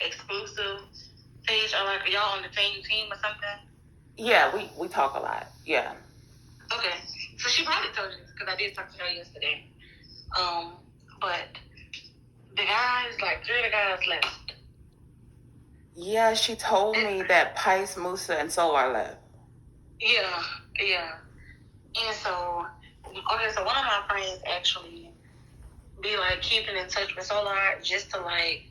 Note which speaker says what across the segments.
Speaker 1: exclusive page, or like y'all on the same team or something?
Speaker 2: Yeah, we talk a lot. Yeah.
Speaker 1: Okay, so she probably told you this because I did talk to her yesterday. But the guys, like 3 of the guys left.
Speaker 2: Yeah, she told me that Pice, Musa, and Solar left.
Speaker 1: Yeah. And so, okay, so one of my friends actually be like keeping in touch with Solar just to like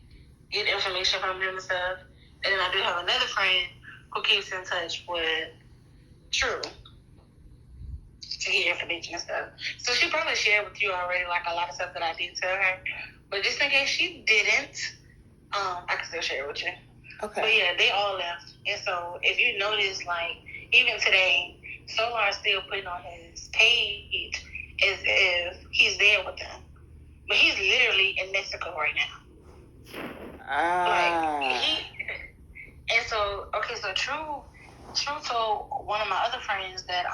Speaker 1: get information from him and stuff. And then I do have another friend who keeps in touch with True to get information and stuff. So she probably shared with you already like a lot of stuff that I did tell her. But just in case she didn't, I can still share it with you.
Speaker 2: Okay.
Speaker 1: But yeah, they all left. And so if you notice, like, even today, Solar's still putting on his page as if he's there with them. But he's literally in Mexico right now. And so, okay, so True told one of my other friends that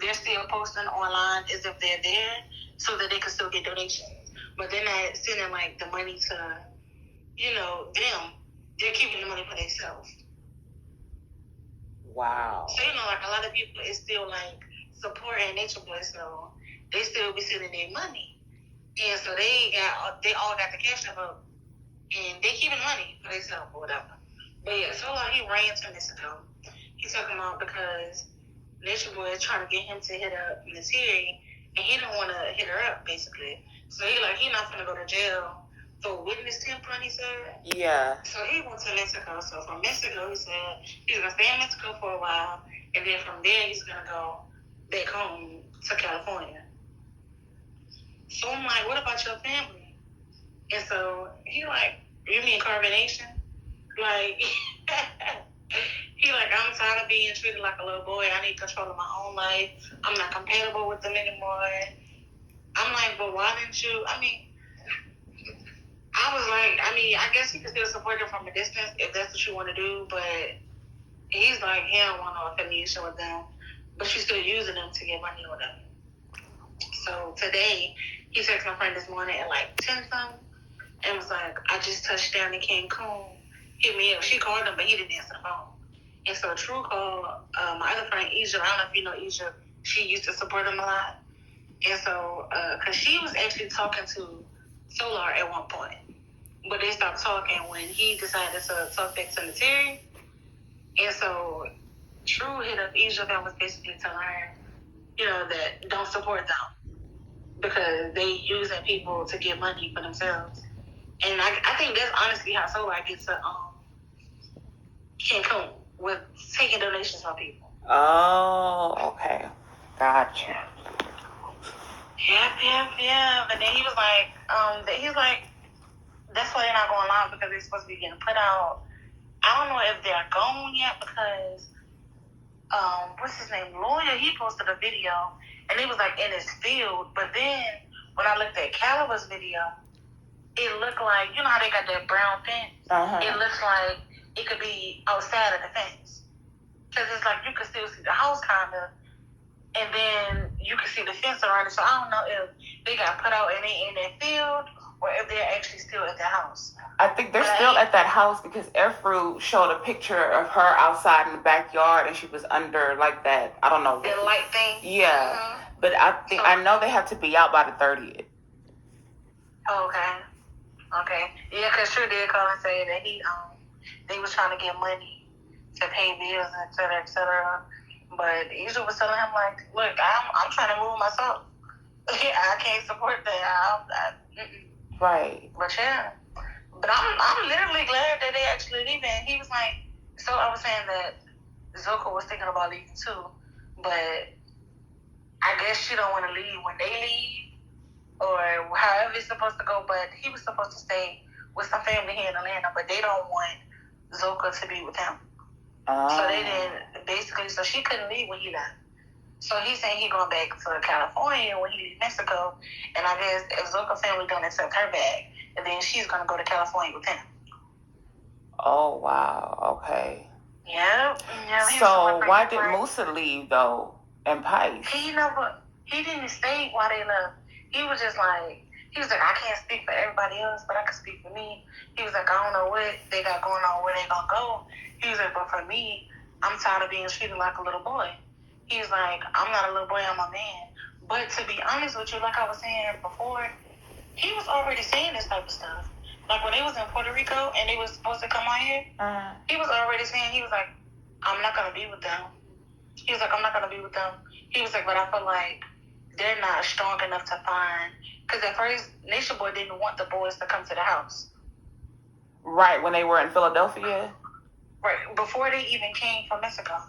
Speaker 1: they're still posting online as if they're there so that they can still get donations. But they're not sending, like, the money to, them. They're keeping the money for themselves.
Speaker 2: Wow.
Speaker 1: So, like, a lot of people is still, like, supporting Nature Boy, so they still be sending their money. And so they all got the cash up, and they keeping money for themselves or whatever. But yeah, so like he ran to Mexico. He's talking about because Nature Boy is trying to get him to hit up Natiri, and he don't want to hit her up, basically. So he not gonna go to jail for witness tampering, he said.
Speaker 2: Yeah.
Speaker 1: So he went to Mexico. So from Mexico, he said he's gonna stay in Mexico for a while, and then from there he's gonna go back home to California. So I'm like, what about your family? And so he like, you mean CarbonNation? Like, he like, I'm tired of being treated like a little boy. I need control of my own life. I'm not compatible with them anymore. I'm like, but why didn't you? I mean, I was like, I guess you can still support them from a distance if that's what you want to do. But he's like, he don't want no affiliation with them. But you're still using them to get money with them. So today, he texted my friend this morning at like 10 something. And was like, I just touched down in Cancun. Hit me up. She called him, but he didn't answer the phone. And so True called my other friend, Asia. I don't know if you know Asia. She used to support him a lot. And so, because she was actually talking to Solar at one point. But they stopped talking when he decided to talk back to Natiri. And so True hit up Asia and was basically telling her, that don't support them. Because they using people to get money for themselves. And I think that's honestly how Solar gets to Cancun, with taking donations from people.
Speaker 2: Oh, okay. Gotcha.
Speaker 1: Yeah. But then he was like, that's why they're not going live because they're supposed to be getting put out. I don't know if they're gone yet because, what's his name? Lawyer, he posted a video and he was like in his field. But then when I looked at Caliber's video, it looked like, you know how they got that brown fence?
Speaker 2: Uh-huh.
Speaker 1: It looks like it could be outside of the fence. Because it's like you can still see the house kind of, and then you can see the fence around it. So I don't know if they got put out and they in that field or if they're actually still at the house.
Speaker 2: I think they're still at that house because Airfruit showed a picture of her outside in the backyard and she was under like that, I don't know.
Speaker 1: The light thing?
Speaker 2: Yeah. Mm-hmm. But I know they have to be out by the 30th.
Speaker 1: Okay. Yeah, because True did call and say that they was trying to get money to pay bills, et cetera, et cetera. But Asia was telling him, like, look, I'm trying to move myself. I can't support that.
Speaker 2: Right.
Speaker 1: But yeah. But I'm literally glad that they actually leaving. He was like, so I was saying that Zoko was thinking about leaving too. But I guess she don't want to leave when they leave. Or however it's supposed to go, but he was supposed to stay with some family here in Atlanta, but they don't want Zoka to be with him. So they didn't, basically, so she couldn't leave when he left. So he's saying he going back to California when he leaves Mexico, and I guess if Zoka family don't accept her back, and then she's going to go to California with him.
Speaker 2: Oh, wow, okay.
Speaker 1: Yeah.
Speaker 2: So why did Musa leave, though, and Pice?
Speaker 1: He didn't stay while they left. He was just like, He was like, I can't speak for everybody else, but I can speak for me. He was like, I don't know what they got going on, where they gonna go. He was like, but for me, I'm tired of being treated like a little boy. He was like, I'm not a little boy, I'm a man. But to be honest with you, like I was saying before, he was already saying this type of stuff. Like when they was in Puerto Rico and they was supposed to come out here, he was already saying, he was like, I'm not gonna be with them. He was like, I'm not gonna be with them. He was like, but I feel like they're not strong enough to find. Because at first, Nation Boy didn't want the boys to come to the house.
Speaker 2: Right, when they were in Philadelphia?
Speaker 1: Right, before they even came from Mexico.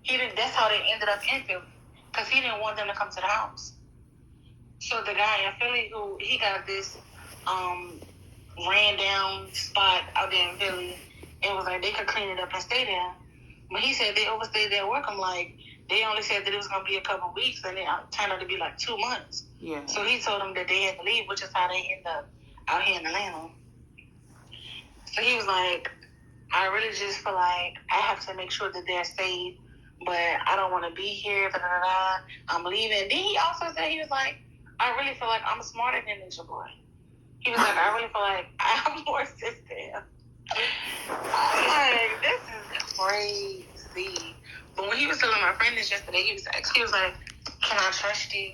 Speaker 1: That's how they ended up in Philly. Because he didn't want them to come to the house. So the guy in Philly, he got this ran down spot out there in Philly, and was like, they could clean it up and stay there. But he said they overstayed their work. I'm like, they only said that it was going to be a couple weeks, and it turned out to be like 2 months.
Speaker 2: Yeah.
Speaker 1: So he told them that they had to leave, which is how they end up out here in Atlanta. So he was like, I really just feel like I have to make sure that they're safe, but I don't want to be here. I'm leaving. Then he also said, he was like, I really feel like I'm smarter than Ninja Boy. He was like, I really feel like I have more sense than him. I'm like, this is crazy. But when he was telling my friend this yesterday, he was like, can I trust you?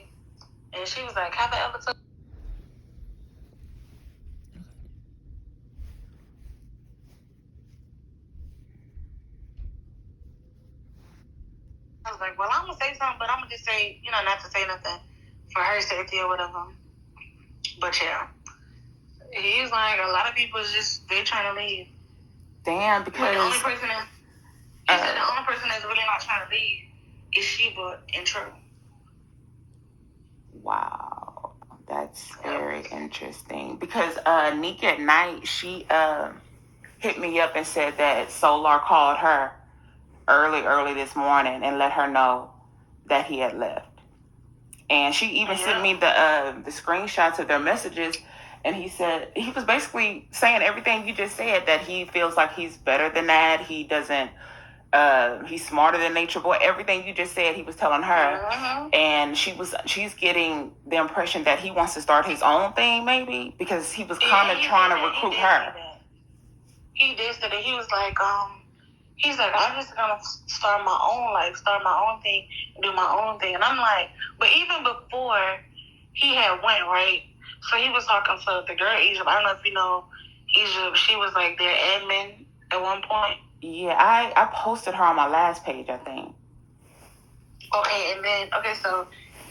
Speaker 1: And she was like, have I ever told I was like, well, I'm going to say something, but I'm going to just say, not to say nothing for her safety or whatever. But yeah, he's like, a lot of people they're trying to leave.
Speaker 2: Damn, because
Speaker 1: But the only person said the only person that's really not trying to leave is Sheba and True.
Speaker 2: Wow, that's very interesting. Because Nika at night, she hit me up and said that Solar called her early this morning and let her know that he had left. And she even sent me the screenshots of their messages. And he said, he was basically saying everything you just said, that he feels like he's better than that. He doesn't, he's smarter than Nature Boy. Everything you just said, he was telling her. And she's getting the impression that he wants to start his own thing, maybe, because he was kind of trying to recruit her.
Speaker 1: He did say that. He was like, he's like, I'm just gonna start my own thing, do my own thing. And I'm like, but even before he had went, right? So he was talking to the girl Egypt. I don't know if you know Egypt. She was like their admin at one point.
Speaker 2: Yeah, I posted her on my last page, I think.
Speaker 1: Okay, and then so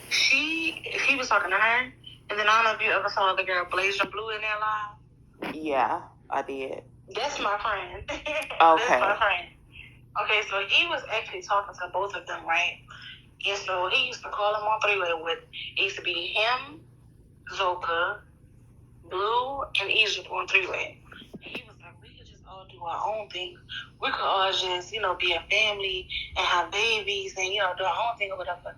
Speaker 1: he was talking to her, and then I don't know if you ever saw the girl Blazer Blue in there live.
Speaker 2: Yeah, I did.
Speaker 1: That's my friend.
Speaker 2: Okay.
Speaker 1: That's my friend. Okay, so he was actually talking to both of them, right? And so he used to call them on three-way with, it used to be him, Zoka, Blue, and Egypt on three-way. And he was like, we could just all do our own thing. We could all just, be a family and have babies and, do our own thing or whatever.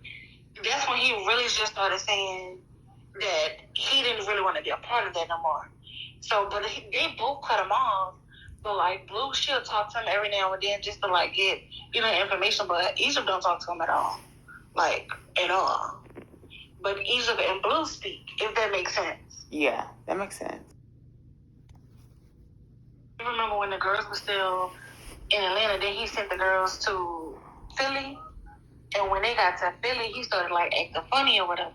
Speaker 1: That's when he really just started saying that he didn't really want to be a part of that no more. So, but they both cut him off. But like Blue, she'll talk to him every now and then just to like get information. But Egypt don't talk to him at all, like at all. But Egypt and Blue speak, if that makes sense.
Speaker 2: Yeah, that makes sense.
Speaker 1: I remember when the girls were still in Atlanta, then he sent the girls to Philly, and when they got to Philly, he started like acting funny or whatever.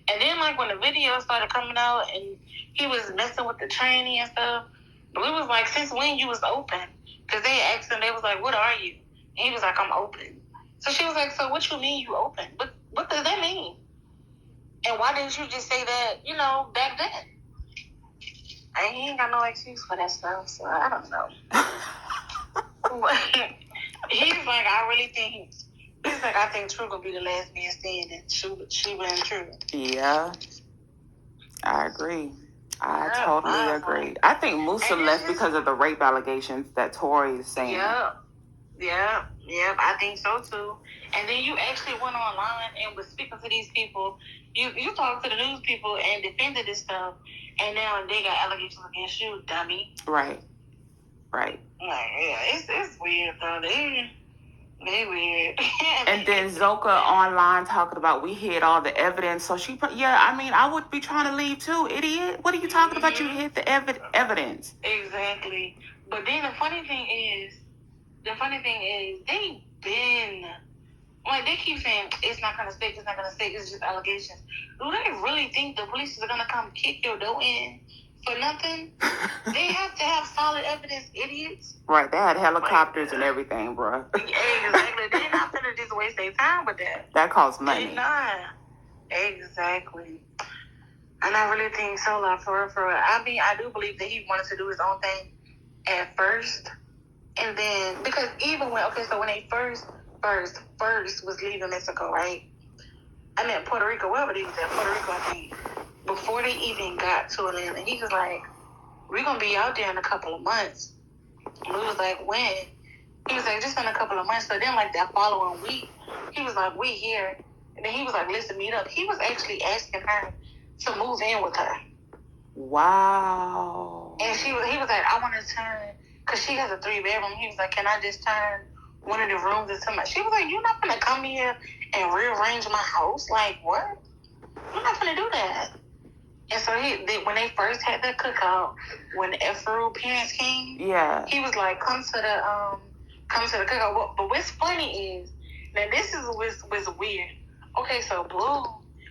Speaker 1: And then like when the video started coming out and he was messing with the tranny and stuff, Blue was like, since when you was open? Because they asked him, they was like, what are you? And he was like, I'm open. So she was like, so what you mean you open? What does that mean? And why didn't you just say that, back then? And he ain't got no excuse for that stuff, so I don't know. He's like, I think True gonna be the last man standing. Sheba and True.
Speaker 2: Yeah, I agree. I totally agree. I think Musa left because of the rape allegations that Tori is saying.
Speaker 1: Yeah, I think so too. And then you actually went online and was speaking to these people. You talked to the news people and defended this stuff, and now they got allegations against you, dummy.
Speaker 2: Right.
Speaker 1: Like, yeah, it's weird though. They weird.
Speaker 2: And then Zoka online talking about we hid all the evidence. So I would be trying to leave too, idiot. What are you talking about? You hid the evidence.
Speaker 1: Exactly. But then the funny thing is, they been, like, they keep saying it's not gonna stick, it's just allegations. Do they really think the police are gonna come kick your door in for nothing? They have to have solid evidence, idiots.
Speaker 2: Right, they had helicopters and everything, bro.
Speaker 1: Exactly. They're not gonna just waste their time with that.
Speaker 2: That costs money.
Speaker 1: They're not. Exactly. And I really think Solar, for real. I mean, I do believe that he wanted to do his own thing at first. And then, because even when they first was leaving Mexico, right? I mean, Puerto Rico, wherever they was at, Puerto Rico, I think, before they even got to Atlanta, he was like, we're going to be out there in a couple of months. And we was like, when? He was like, just in a couple of months. So then, like, that following week, he was like, we here. And then he was like, listen, meet up. He was actually asking her to move in with her.
Speaker 2: Wow.
Speaker 1: And he was like, I want to turn, because she has a 3-bedroom. He was like, can I just turn one of the rooms into my... She was like, you're not going to come here and rearrange my house? Like, what? You're not going to do that. And so when they first had that cookout, when the Efru parents came,
Speaker 2: yeah,
Speaker 1: he was like, come to the cookout. But what's funny is, now this is what's weird. Okay, so Blue,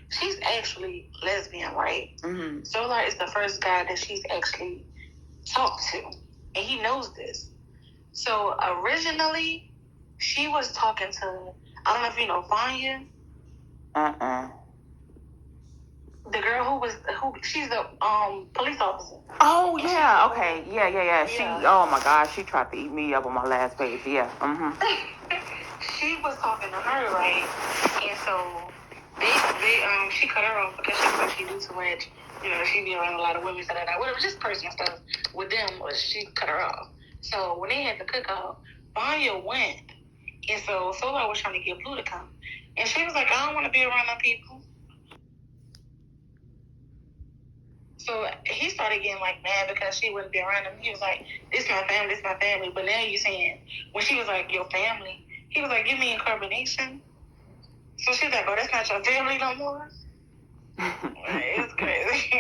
Speaker 1: she's actually lesbian, right?
Speaker 2: Mm-hmm.
Speaker 1: Solar is the first guy that she's actually talked to, and he knows this. So originally, she was talking to, I don't know if you know Vanya. The girl she's the police officer.
Speaker 2: Oh yeah, okay, yeah. She, oh my gosh, she tried to eat me up on my last page. Yeah.
Speaker 1: She was talking to her, right? And so she cut her off because she was like she do too much. You know, she be around a lot of women, whatever, just personal stuff with them. She cut her off. So when they had the cookout, Vanya went, and so Solar was trying to get Blue to come, and she was like, I don't want to be around my people. So he started getting like mad because she wouldn't be around him. He was like, this my family. But now you saying, when she was like, your family, he was like, give me CarbonNation. So she's like, oh, that's not your family no more? It's crazy.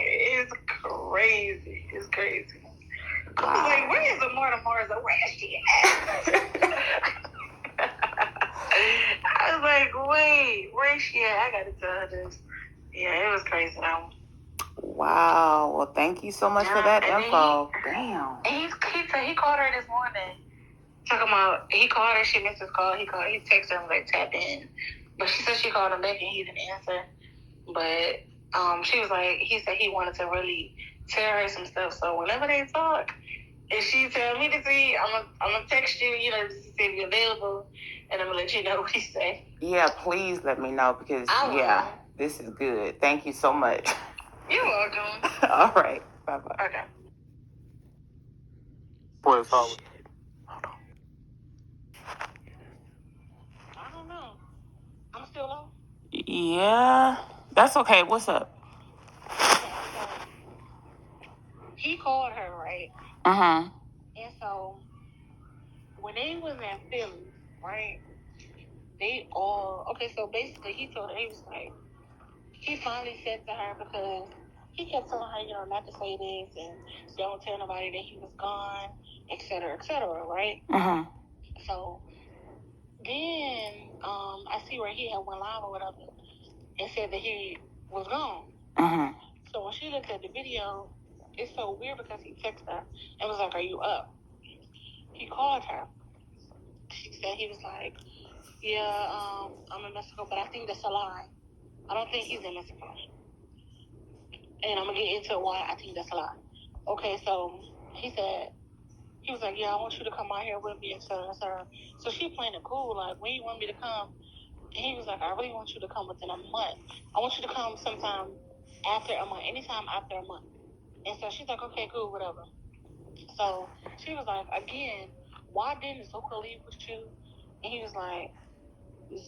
Speaker 1: It's crazy. I was like, where is Immortal.Morals? Where is she at? I was like, wait, where is she at? I got to tell her this. Yeah, it was crazy though.
Speaker 2: Wow. Well, thank you so much for that info. Damn.
Speaker 1: And he called her this morning. Talking about, he called her, she missed his call. He texted her and was like, tap in. But she said she called him back and he didn't answer. But she was like, he said he wanted to really tell her some stuff. So whenever they talk, if she tell me to see, I'm gonna text you, to see if you're available, and I'm gonna let you know what he say.
Speaker 2: Yeah, please let me know because this is good. Thank you so much.
Speaker 1: You're welcome.
Speaker 2: All right. Bye-bye.
Speaker 1: Okay.
Speaker 3: What's up?
Speaker 2: Hold on.
Speaker 1: I don't know. I'm still on.
Speaker 2: Yeah, that's okay. What's up?
Speaker 1: Okay, so he called her, right?
Speaker 2: And
Speaker 1: so when they was in Philly, right? They all so basically he told her, he was like, he finally said to her, because he kept telling her, not to say this and don't tell nobody that he was gone, et cetera, right? So then I see where he had went live or whatever and said that he was gone. So when she looked at the video, it's so weird because he texted her and was like, are you up? He called her. She said, he was like, yeah, I'm in Mexico, but I think that's a lie. I don't think he's in Mexico. And I'm going to get into why I think that's a lie. Okay, so he was like, yeah, I want you to come out here with me, et cetera, et cetera. So she playing it cool, like, when you want me to come? And he was like, I really want you to come within a month. I want you to come sometime after a month, anytime after a month. And so she's like, okay, cool, whatever. So she was like, again, why didn't Zoka leave with you? And he was like,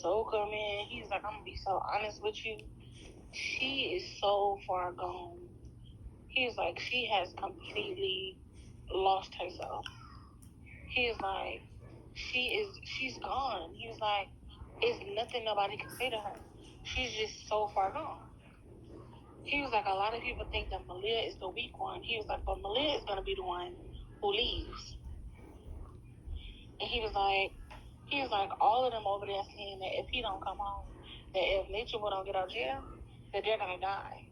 Speaker 1: Zoka, man, he's like, I'm going to be so honest with you. She is so far gone. He's like, she has completely lost herself. He's like, she's gone. He was like, it's nothing nobody can say to her. She's just so far gone. He was like, a lot of people think that Malia is the weak one. He was like, but Malia is going to be the one who leaves. And he was like, all of them over there saying that if he don't come home, that if Nature Boy don't get out of jail, that they're going to die.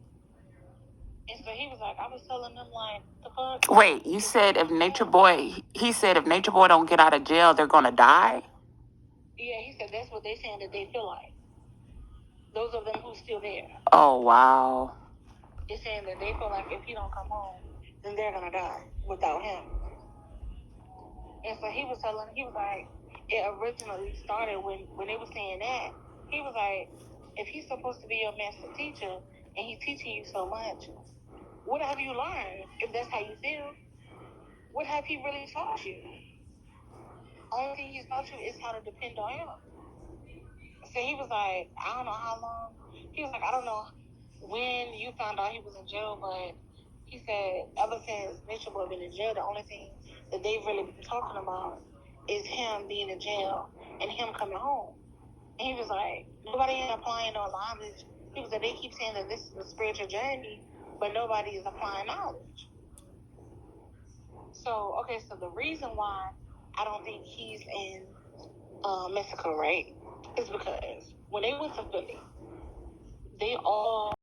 Speaker 1: And so he was like, I was telling them, like, the fuck?
Speaker 2: Wait, you said if Nature Boy, he said if Nature Boy don't get out of jail, they're going to die?
Speaker 1: Yeah, he said that's what they saying that they feel like. Those of them who's still there.
Speaker 2: Oh, wow.
Speaker 1: They're saying that they feel like if he don't come home, then they're going to die without him. And so he was like, it originally started when they were saying that. He was like, if he's supposed to be your master teacher and he's teaching you so much, what have you learned? If that's how you feel, what have he really taught you? Only thing he's taught you is how to depend on him. So he was like, I don't know how long. He was like, I don't know when you found out he was in jail, but he said ever since Nature Boy been in jail, the only thing that they've really been talking about is him being in jail and him coming home. And he was like, nobody ain't applying no knowledge. He was like, they keep saying that this is a spiritual journey, but nobody is applying knowledge. So, okay, so the reason why I don't think he's in Mexico, right, is because when they went to Philly, they all